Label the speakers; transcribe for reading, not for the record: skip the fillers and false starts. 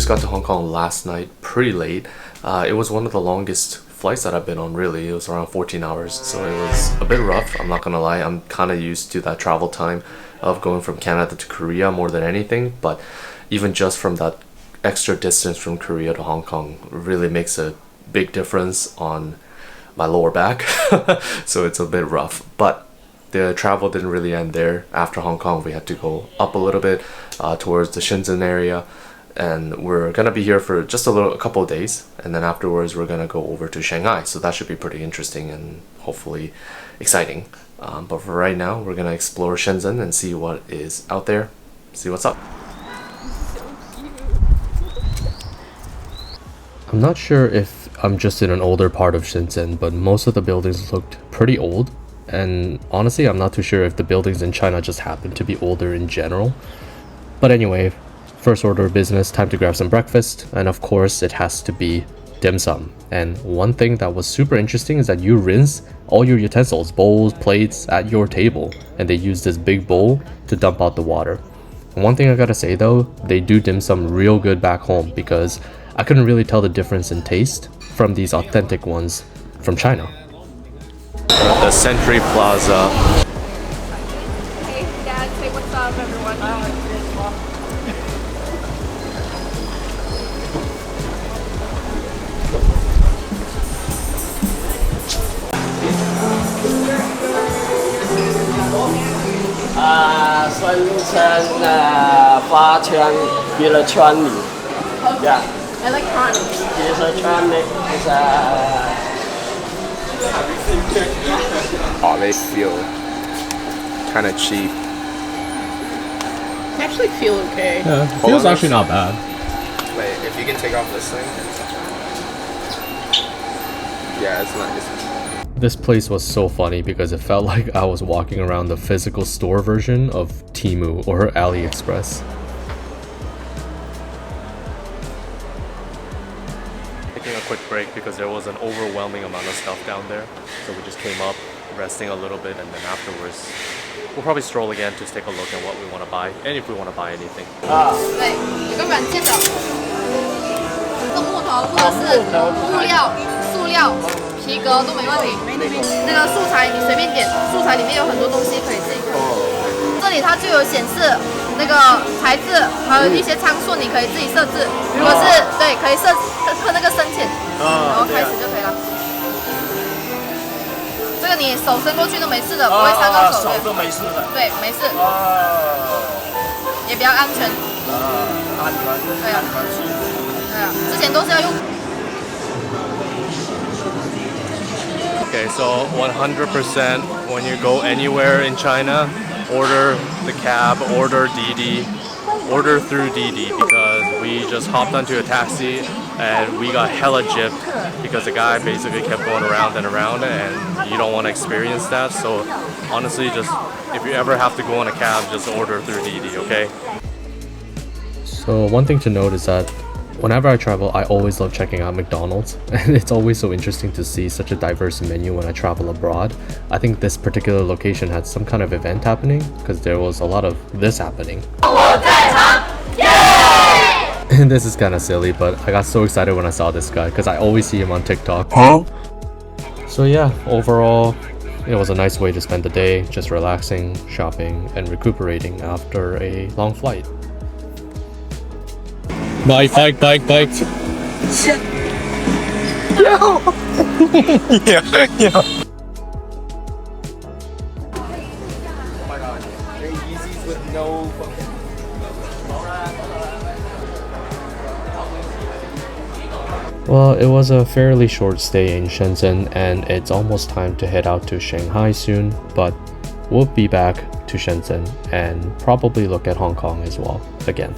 Speaker 1: just got to Hong Kong last night, pretty late. It was one of the longest flights that I've been on, really. It was around 14 hours, so it was a bit rough, I'm not gonna lie. I'm kind of used to that travel time of going from Canada to Korea more than anything, but even just from that extra distance from Korea to Hong Kong really makes a big difference on my lower back. So it's a bit rough, but the travel didn't really end there. After Hong Kong, we had to go up a little bit towards the Shenzhen area, and we're gonna be here for just a couple of days, and then afterwards we're gonna go over to Shanghai, so that should be pretty interesting and hopefully exciting. But for right now, we're gonna explore Shenzhen and see what is out there, see what's up. I'm not sure if I'm just in an older part of Shenzhen, but most of the buildings looked pretty old, and honestly I'm not too sure if the buildings in China just happen to be older in general. But anyway, first order of business, time to grab some breakfast, and of course it has to be dim sum. And one thing that was super interesting is that you rinse all your utensils, bowls, plates at your table, and they use this big bowl to dump out the water. And one thing I gotta say though, they do dim sum real good back home, because I couldn't really tell the difference in taste from these authentic ones from China. The Century Plaza.
Speaker 2: Hey Dad, say what's up everyone.
Speaker 3: Yeah.
Speaker 2: Electronics.
Speaker 3: Electronic is
Speaker 4: Oh, they feel kind of cheap.
Speaker 2: I actually feel okay.
Speaker 5: Yeah, it feels actually not bad.
Speaker 4: Wait, if you can take off this thing. Yeah, it's nice.
Speaker 1: This place was so funny because it felt like I was walking around the physical store version of Temu or AliExpress. Taking a quick break because there was an overwhelming amount of stuff down there, so we just came up, resting a little bit, and then afterwards we'll probably stroll again to take a look at what we want to buy and if we want to buy anything.
Speaker 2: 对，有个软件的，用木头或者是布料、塑料、皮革都没问题。那个素材你随便点，素材里面有很多东西可以自己看。这里它就有显示那个材质，还有一些参数，你可以自己设置。如果是对，可以设那个深浅，然后开始就可以了。这个你手伸过去都没事的，不会伤到手。
Speaker 3: 手都没事的。
Speaker 2: 对，没事。也比较安全。
Speaker 3: 安全。
Speaker 2: 对啊。对啊，之前都是要用。
Speaker 1: Okay, so 100% when you go anywhere in China, order the cab, order Didi, order through Didi, because we just hopped onto a taxi and we got hella gypped because the guy basically kept going around and around, and you don't want to experience that. So honestly, just if you ever have to go on a cab, just order through Didi, okay? So one thing to note is that whenever I travel, I always love checking out McDonald's, and it's always so interesting to see such a diverse menu when I travel abroad. I think this particular location had some kind of event happening because there was a lot of this happening. And this is kind of silly, but I got so excited when I saw this guy because I always see him on TikTok. So yeah, overall, it was a nice way to spend the day, just relaxing, shopping, and recuperating after a long flight.
Speaker 5: Bike.
Speaker 4: Yo! Yeah.
Speaker 3: Oh my god. Very Yeezys with no fucking.
Speaker 1: Well, it was a fairly short stay in Shenzhen, and it's almost time to head out to Shanghai soon, but we'll be back to Shenzhen and probably look at Hong Kong as well again.